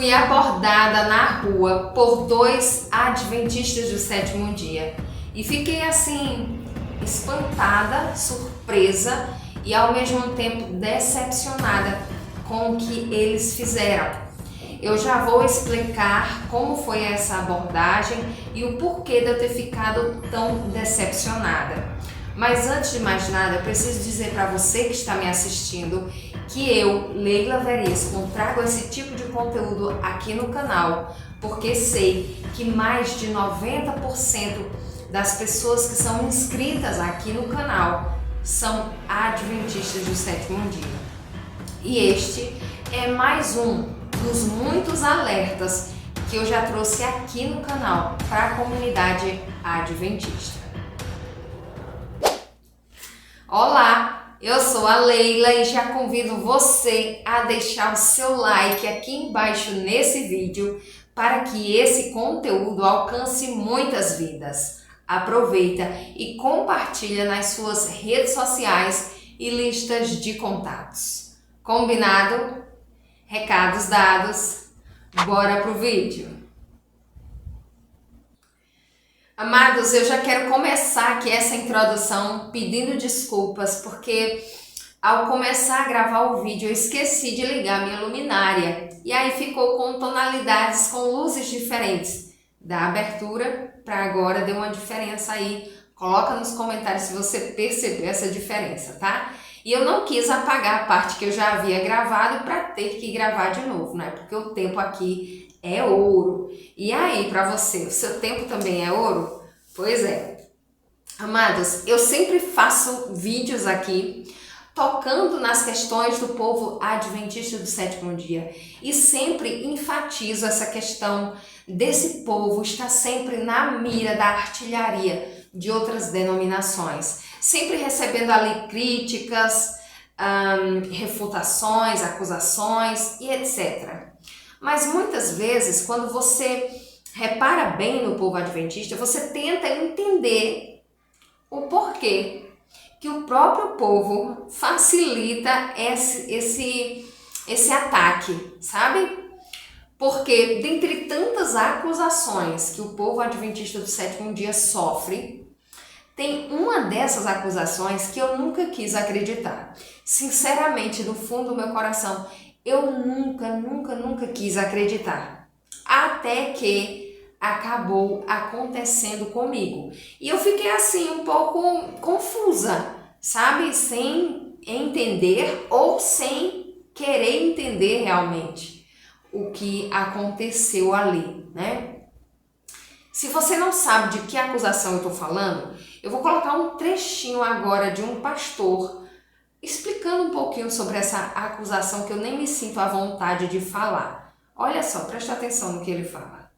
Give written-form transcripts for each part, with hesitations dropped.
Fui abordada na rua por 2 adventistas do sétimo dia e fiquei assim, espantada, surpresa e ao mesmo tempo decepcionada com o que eles fizeram. Eu já vou explicar como foi essa abordagem e o porquê de eu ter ficado tão decepcionada. Mas antes de mais nada, eu preciso dizer para você que está me assistindo que eu, Leila Veríssimo, trago esse tipo de conteúdo aqui no canal porque sei que mais de 90% das pessoas que são inscritas aqui no canal são adventistas do sétimo dia. E este é mais um dos muitos alertas que eu já trouxe aqui no canal para a comunidade adventista. Olá, eu sou a Leila e já convido você a deixar o seu like aqui embaixo nesse vídeo para que esse conteúdo alcance muitas vidas. Aproveita e compartilha nas suas redes sociais e listas de contatos. Combinado? Recados dados, bora pro vídeo! Amados, eu já quero começar aqui essa introdução pedindo desculpas porque ao começar a gravar o vídeo eu esqueci de ligar minha luminária e aí ficou com tonalidades com luzes diferentes. Da abertura para agora deu uma diferença aí, coloca nos comentários se você percebeu essa diferença, tá? E eu não quis apagar a parte que eu já havia gravado para ter que gravar de novo, né? Porque o tempo aqui é ouro. E aí, para você, o seu tempo também é ouro? Pois é. Amados, eu sempre faço vídeos aqui tocando nas questões do povo adventista do sétimo dia e sempre enfatizo essa questão desse povo estar sempre na mira da artilharia de outras denominações, sempre recebendo ali críticas, refutações, acusações e etc. Mas muitas vezes, quando você repara bem no povo adventista, você tenta entender o porquê que o próprio povo facilita esse ataque, sabe? Porque dentre tantas acusações que o povo adventista do sétimo dia sofre, tem uma dessas acusações que eu nunca quis acreditar. Sinceramente, do fundo do meu coração, eu nunca quis acreditar. Até que acabou acontecendo comigo. E eu fiquei assim um pouco confusa, sabe? Sem entender ou sem querer entender realmente o que aconteceu ali, né? Se você não sabe de que acusação eu estou falando, eu vou colocar um trechinho agora de um pastor explicando um pouquinho sobre essa acusação que eu nem me sinto à vontade de falar. Olha só, presta atenção no que ele fala.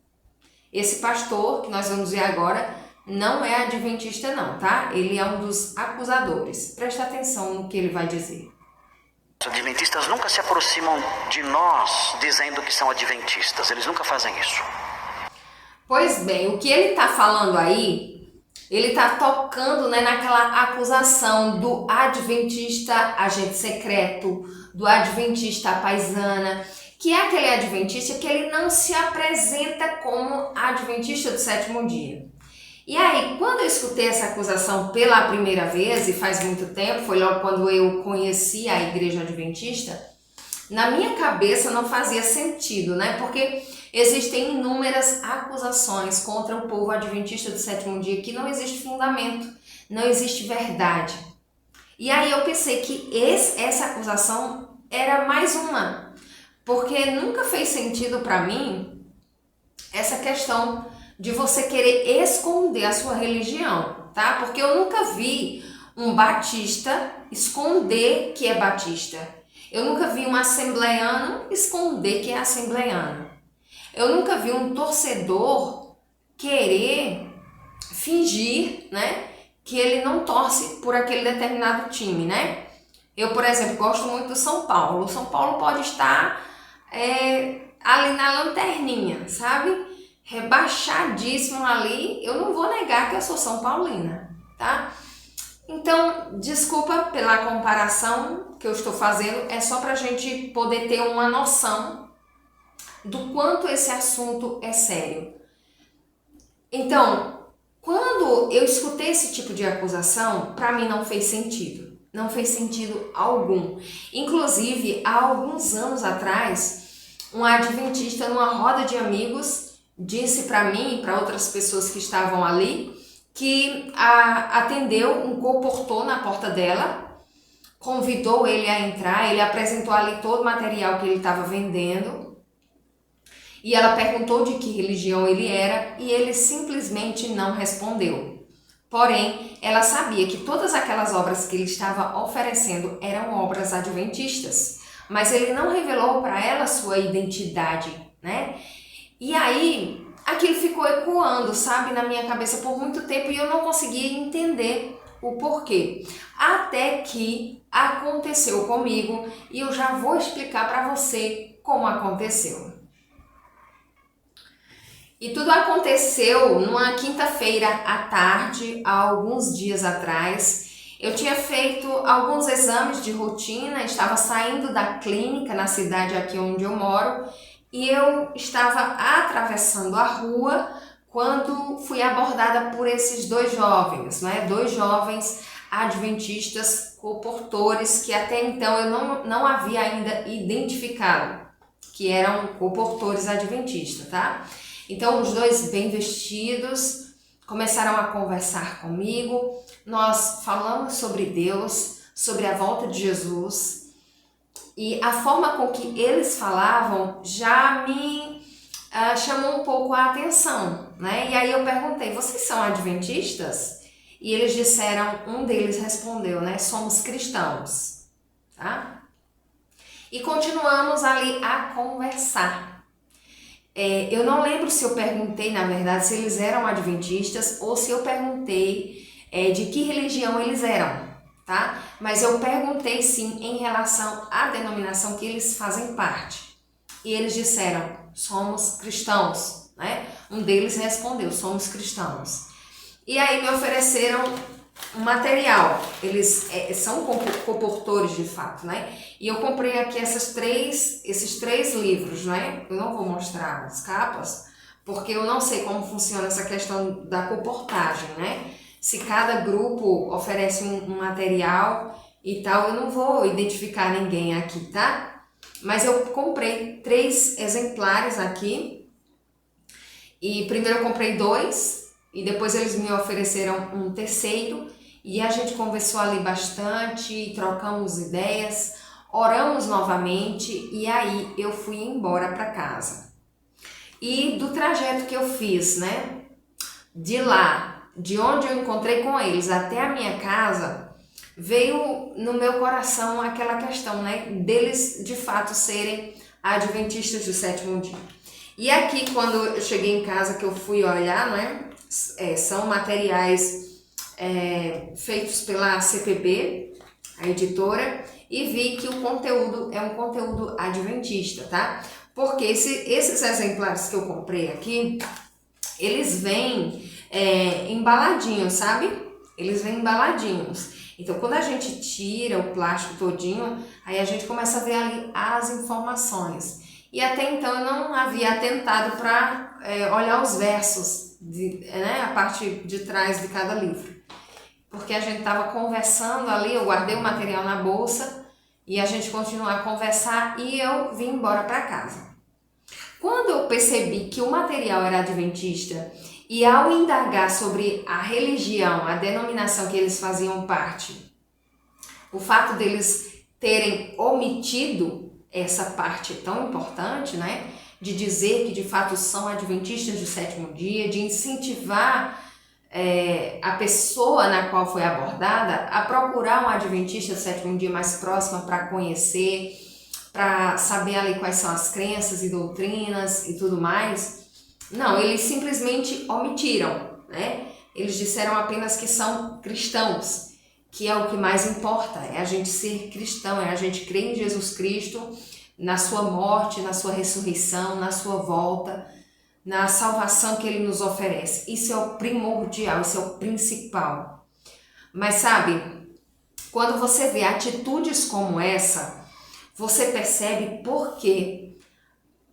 Esse pastor, que nós vamos ver agora, não é adventista não, tá? Ele é um dos acusadores. Presta atenção no que ele vai dizer. Os adventistas nunca se aproximam de nós dizendo que são adventistas. Eles nunca fazem isso. Pois bem, o que ele está falando aí, ele está tocando, né, naquela acusação do adventista agente secreto, do adventista paisana, que é aquele adventista que ele não se apresenta como adventista do sétimo dia. E aí, quando eu escutei essa acusação pela primeira vez, e faz muito tempo, foi logo quando eu conheci a igreja adventista, na minha cabeça não fazia sentido, né? Porque existem inúmeras acusações contra o povo adventista do sétimo dia que não existe fundamento, não existe verdade. E aí eu pensei que essa acusação era mais uma, porque nunca fez sentido para mim essa questão de você querer esconder a sua religião, tá? Porque eu nunca vi um batista esconder que é batista. Eu nunca vi um assembleiano esconder que é assembleiano. Eu nunca vi um torcedor querer fingir, né, que ele não torce por aquele determinado time, né? Eu, por exemplo, gosto muito do São Paulo. O São Paulo pode estar ali na lanterninha, sabe? Rebaixadíssimo ali. Eu não vou negar que eu sou São Paulina, tá? Então, desculpa pela comparação que eu estou fazendo. É só pra gente poder ter uma noção do quanto esse assunto é sério. Então, quando eu escutei esse tipo de acusação, para mim não fez sentido. Não fez sentido algum. Inclusive, há alguns anos atrás, um adventista numa roda de amigos disse para mim e para outras pessoas que estavam ali que atendeu um comportor na porta dela, convidou ele a entrar, ele apresentou ali todo o material que ele estava vendendo e ela perguntou de que religião ele era e ele simplesmente não respondeu. Porém, ela sabia que todas aquelas obras que ele estava oferecendo eram obras adventistas, mas ele não revelou para ela sua identidade, né? E aí, aquilo ficou ecoando, sabe, na minha cabeça por muito tempo e eu não conseguia entender o porquê. Até que aconteceu comigo e eu já vou explicar para você como aconteceu. E tudo aconteceu numa quinta-feira à tarde, há alguns dias atrás. Eu tinha feito alguns exames de rotina, estava saindo da clínica na cidade aqui onde eu moro e eu estava atravessando a rua quando fui abordada por esses dois jovens, né? Dois jovens adventistas comportores que até então eu não havia ainda identificado que eram comportores adventistas, tá? Então, os dois bem vestidos começaram a conversar comigo. Nós falamos sobre Deus, sobre a volta de Jesus. E a forma com que eles falavam já me chamou um pouco a atenção, né? E aí eu perguntei, vocês são adventistas? E eles disseram, um deles respondeu, né? Somos cristãos, tá? E continuamos ali a conversar. Eu não lembro se eu perguntei, na verdade, se eles eram adventistas ou se eu perguntei de que religião eles eram, tá? Mas eu perguntei sim em relação à denominação que eles fazem parte. E eles disseram, somos cristãos, né? Um deles respondeu, somos cristãos. E aí me ofereceram um material, eles são comportores de fato, né? E eu comprei aqui esses três livros, né? Eu não vou mostrar as capas, porque eu não sei como funciona essa questão da comportagem, né? Se cada grupo oferece um material e tal, eu não vou identificar ninguém aqui, tá? Mas eu comprei 3 exemplares aqui, e primeiro eu comprei 2, e depois eles me ofereceram um terceiro, e a gente conversou ali bastante, trocamos ideias, oramos novamente, e aí eu fui embora para casa. E do trajeto que eu fiz, né, de lá, de onde eu encontrei com eles até a minha casa, veio no meu coração aquela questão, né, deles de fato serem adventistas do sétimo dia. E aqui, quando eu cheguei em casa, que eu fui olhar, né, são materiais feitos pela CPB, a editora, e vi que o conteúdo é um conteúdo adventista, tá? Porque esses exemplares que eu comprei aqui, eles vêm embaladinhos, sabe? Eles vêm embaladinhos. Então, quando a gente tira o plástico todinho, aí a gente começa a ver ali as informações. E até então eu não havia atentado para olhar os versos, a parte de trás de cada livro. Porque a gente estava conversando ali, eu guardei o material na bolsa e a gente continuou a conversar e eu vim embora para casa. Quando eu percebi que o material era adventista e ao indagar sobre a religião, a denominação que eles faziam parte, o fato deles terem omitido essa parte tão importante, né, de dizer que de fato são adventistas do sétimo dia, de incentivar a pessoa na qual foi abordada a procurar um adventista do sétimo dia mais próximo para conhecer, para saber ali quais são as crenças e doutrinas e tudo mais. Não, eles simplesmente omitiram, né? Eles disseram apenas que são cristãos, que é o que mais importa, é a gente ser cristão, é a gente crer em Jesus Cristo, na sua morte, na sua ressurreição, na sua volta, na salvação que ele nos oferece. Isso é o primordial, isso é o principal. Mas sabe, quando você vê atitudes como essa, você percebe por que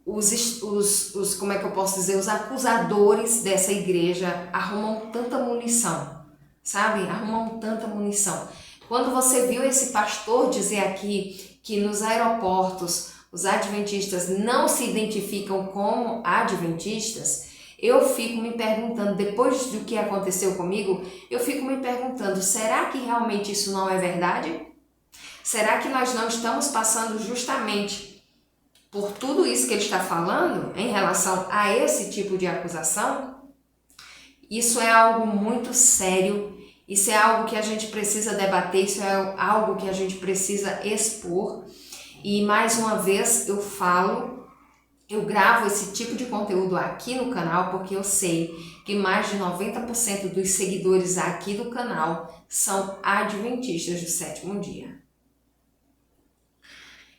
como é que eu posso dizer, os acusadores dessa igreja arrumam tanta munição, sabe? Arrumam tanta munição. Quando você viu esse pastor dizer aqui que nos aeroportos os adventistas não se identificam como adventistas, eu fico me perguntando, depois do que aconteceu comigo, eu fico me perguntando, será que realmente isso não é verdade? Será que nós não estamos passando justamente por tudo isso que ele está falando em relação a esse tipo de acusação? Isso é algo muito sério, isso é algo que a gente precisa debater, isso é algo que a gente precisa expor. E mais uma vez eu falo, eu gravo esse tipo de conteúdo aqui no canal porque eu sei que mais de 90% dos seguidores aqui do canal são adventistas do sétimo dia.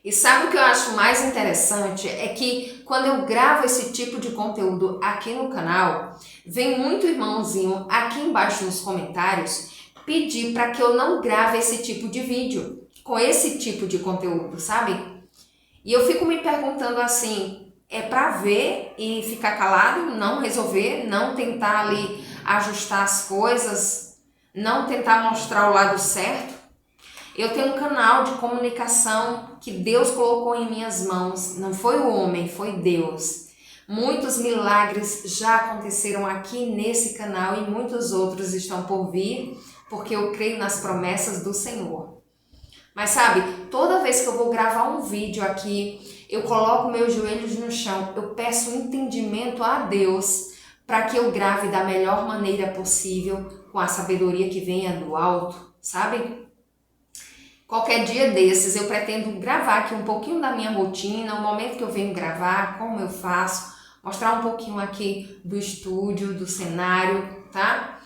E sabe o que eu acho mais interessante? É que quando eu gravo esse tipo de conteúdo aqui no canal, vem muito irmãozinho aqui embaixo nos comentários pedir para que eu não grave esse tipo de vídeo, com esse tipo de conteúdo, sabe? E eu fico me perguntando assim, é para ver e ficar calado, não resolver, não tentar ali ajustar as coisas, não tentar mostrar o lado certo? Eu tenho um canal de comunicação que Deus colocou em minhas mãos, não foi o homem, foi Deus. Muitos milagres já aconteceram aqui nesse canal e muitos outros estão por vir, porque eu creio nas promessas do Senhor. Mas sabe, toda vez que eu vou gravar um vídeo aqui, eu coloco meus joelhos no chão, eu peço entendimento a Deus para que eu grave da melhor maneira possível, com a sabedoria que venha do alto, sabe? Qualquer dia desses eu pretendo gravar aqui um pouquinho da minha rotina, o momento que eu venho gravar, como eu faço, mostrar um pouquinho aqui do estúdio, do cenário, tá?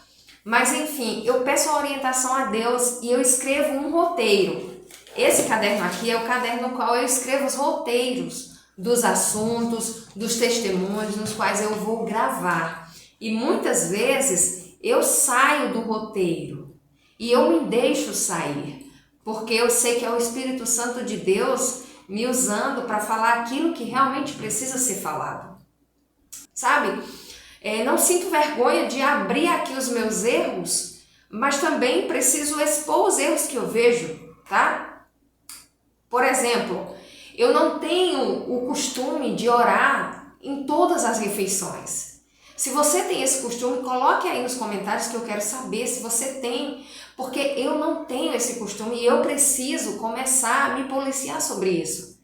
Mas enfim, eu peço a orientação a Deus e eu escrevo um roteiro. Esse caderno aqui é o caderno no qual eu escrevo os roteiros dos assuntos, dos testemunhos nos quais eu vou gravar. E muitas vezes eu saio do roteiro e eu me deixo sair, porque eu sei que é o Espírito Santo de Deus me usando para falar aquilo que realmente precisa ser falado. Sabe? Não sinto vergonha de abrir aqui os meus erros, mas também preciso expor os erros que eu vejo, tá? Por exemplo, eu não tenho o costume de orar em todas as refeições. Se você tem esse costume, coloque aí nos comentários que eu quero saber se você tem, porque eu não tenho esse costume e eu preciso começar a me policiar sobre isso.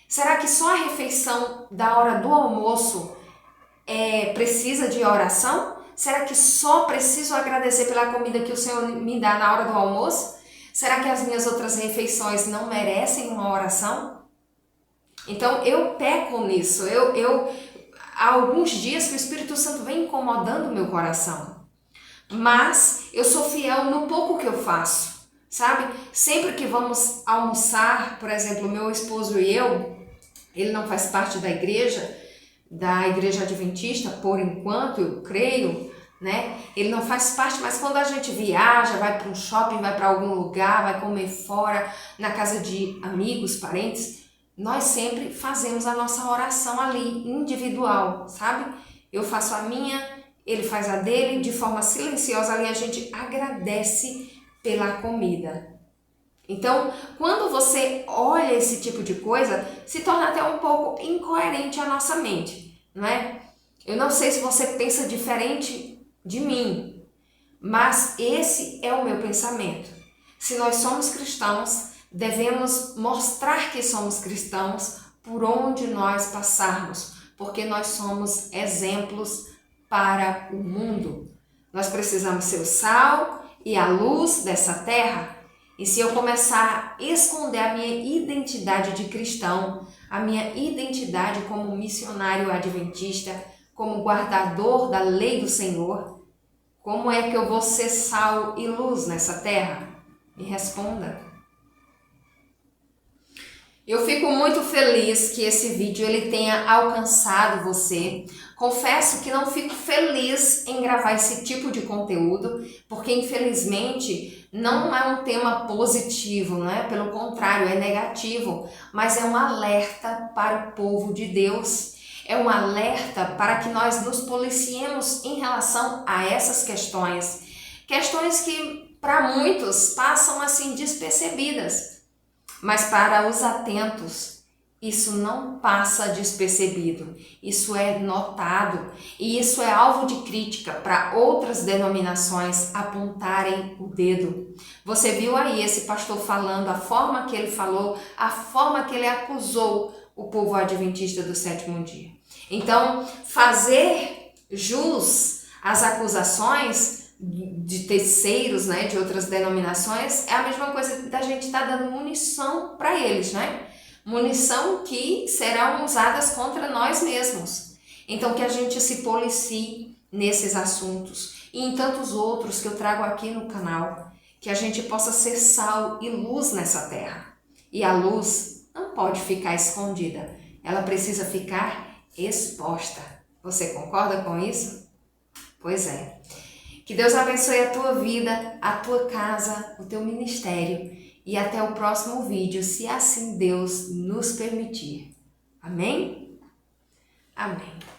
Será que só a refeição da hora do almoço precisa de oração? Será que só preciso agradecer pela comida que o Senhor me dá na hora do almoço? Será que as minhas outras refeições não merecem uma oração? Então eu peco nisso, há alguns dias que o Espírito Santo vem incomodando o meu coração, mas eu sou fiel no pouco que eu faço, sabe? Sempre que vamos almoçar, por exemplo, meu esposo e eu, ele não faz parte da igreja adventista, por enquanto, eu creio, né? Ele não faz parte, mas quando a gente viaja, vai para um shopping, vai para algum lugar, vai comer fora, na casa de amigos, parentes, nós sempre fazemos a nossa oração ali, individual, sabe? Eu faço a minha, ele faz a dele, de forma silenciosa ali a gente agradece pela comida. Então, quando você olha esse tipo de coisa, se torna até um pouco incoerente a nossa mente, não é? Eu não sei se você pensa diferente de mim, mas esse é o meu pensamento. Se nós somos cristãos, devemos mostrar que somos cristãos por onde nós passarmos, porque nós somos exemplos para o mundo. Nós precisamos ser o sal e a luz dessa terra. E se eu começar a esconder a minha identidade de cristão, a minha identidade como missionário adventista, como guardador da lei do Senhor, como é que eu vou ser sal e luz nessa terra? Me responda. Eu fico muito feliz que esse vídeo ele tenha alcançado você. Confesso que não fico feliz em gravar esse tipo de conteúdo, porque infelizmente não é um tema positivo, não é? Pelo contrário, é negativo, mas é um alerta para o povo de Deus. é um alerta para que nós nos policiemos em relação a essas questões. Questões que para muitos passam assim despercebidas, mas para os atentos, isso não passa despercebido, isso é notado e isso é alvo de crítica para outras denominações apontarem o dedo. Você viu aí esse pastor falando, a forma que ele falou, a forma que ele acusou o povo adventista do sétimo dia. Então, fazer jus às acusações de terceiros, né, de outras denominações, é a mesma coisa da gente estar dando munição para eles, né? Munição que serão usadas contra nós mesmos. Então que a gente se policie nesses assuntos e em tantos outros que eu trago aqui no canal, que a gente possa ser sal e luz nessa terra. E a luz não pode ficar escondida, ela precisa ficar exposta. Você concorda com isso? Pois é. Que Deus abençoe a tua vida, a tua casa, o teu ministério. E até o próximo vídeo, se assim Deus nos permitir. Amém? Amém.